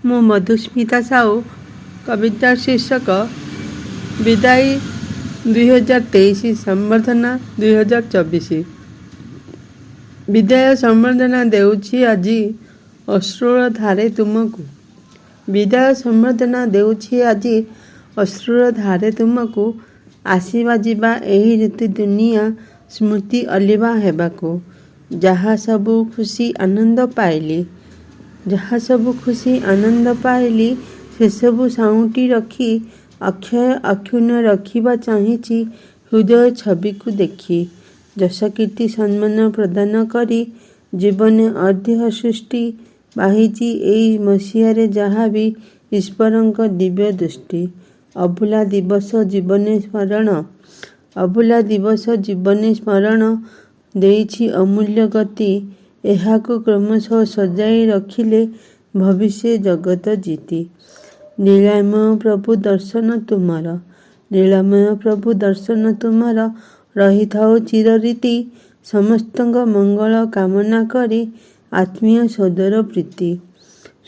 ମୁଁ ମଧୁସ୍ମିତା ସାହୁ। କବିତା ଶୀର୍ଷକ ବିଦାୟୀ 2023 ସମ୍ବର୍ଦ୍ଧନା 2024। ବିଦାୟ ସମ୍ବର୍ଦ୍ଧନା ଦେଉଛି ଆଜି ଅଶ୍ରୁର ଧାରେ ତୁମକୁ। ବିଦାୟ ସମ୍ବର୍ଦ୍ଧନା ଦେଉଛି ଆଜି ଅଶ୍ରୁର ଧାରେ ତୁମକୁ। ଆସିବା ଯିବା ଏହି ରୀତି ଦୁନିଆ ସ୍ମୃତି ଅଲିଭା ହେବାକୁ। ଯାହା ସବୁ ଖୁସି ଆନନ୍ଦ ପାଇଲି ସେସବୁ ସାଉଁଟି ରଖି ଅକ୍ଷୟ ଅକ୍ଷୁଣ୍ଣ ରଖିବା ଚାହିଁଛି ହୃଦୟ ଛବିକୁ ଦେଖି। ଯଶ କୀର୍ତ୍ତି ସମ୍ମାନ ପ୍ରଦାନ କରି ଜୀବନେ ଐତିହ୍ୟ ସୃଷ୍ଟି ବାହିଛି ଏଇ ମସିହାରେ ଯାହା ବି ଈଶ୍ୱରଙ୍କ ଦିବ୍ୟ ଦୃଷ୍ଟି। ଅଭୁଲା ଦିବସ ଜୀବନେ ସ୍ମରଣ ଦେଇଛି ଅମୂଲ୍ୟ ଗତି। ଏହାକୁ କ୍ରମଶଃ ସଜାଇ ରଖିଲେ ଭବିଷ୍ୟ ଜଗତ ଜିତି। ନୀଳାମୟ ପ୍ରଭୁ ଦର୍ଶନ ତୁମର ରହିଥାଉ ଚିରରୀତି। ସମସ୍ତଙ୍କ ମଙ୍ଗଳ କାମନା କରି ଆତ୍ମୀୟ ସୋଦର ପ୍ରୀତି।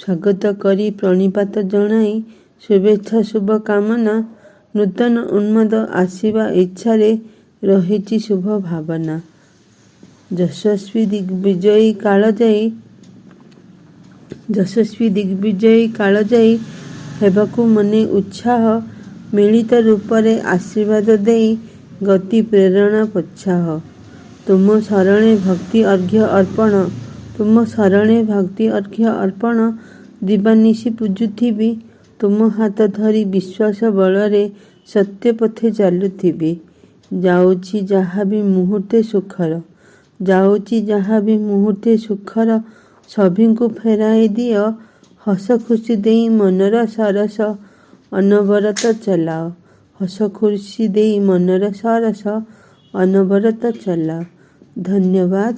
ସ୍ୱାଗତ କରି ପ୍ରଣିପାତ ଜଣାଇ ଶୁଭେଚ୍ଛା ଶୁଭ କାମନା। ନୂତନ ଉନ୍ମାଦ ଆସିବା ଇଚ୍ଛାରେ ରହିଛି ଶୁଭ ଭାବନା। ଯଶସ୍ୱୀ ଦିଗ୍ବିଜୟୀ କାଳଜୟୀ ହେବାକୁ ମନେ ଉତ୍ସାହ। ମିଳିତ ରୂପରେ ଆଶୀର୍ବାଦ ଦେଇ ଗତି ପ୍ରେରଣା ପ୍ରୋତ୍ସାହ। ତୁମ ଶରଣେ ଭକ୍ତି ଅର୍ଘ୍ୟ ଅର୍ପଣ ଦିବାନିଶି ପୂଜୁଥିବି। ତୁମ ହାତ ଧରି ବିଶ୍ୱାସ ବଳରେ ସତ୍ୟ ପଥେ ଚାଲୁଥିବି। ଯାଉଛି ଯାହାବି ମୁହୂର୍ତ୍ତେ ସୁଖର ସଭିଙ୍କୁ ଫେରାଇ ଦିଅ। ହସ ଖୁସି ଦେଇ ମନର ସରସ ଅନବରତ ଚଲାଅ। ଧନ୍ୟବାଦ।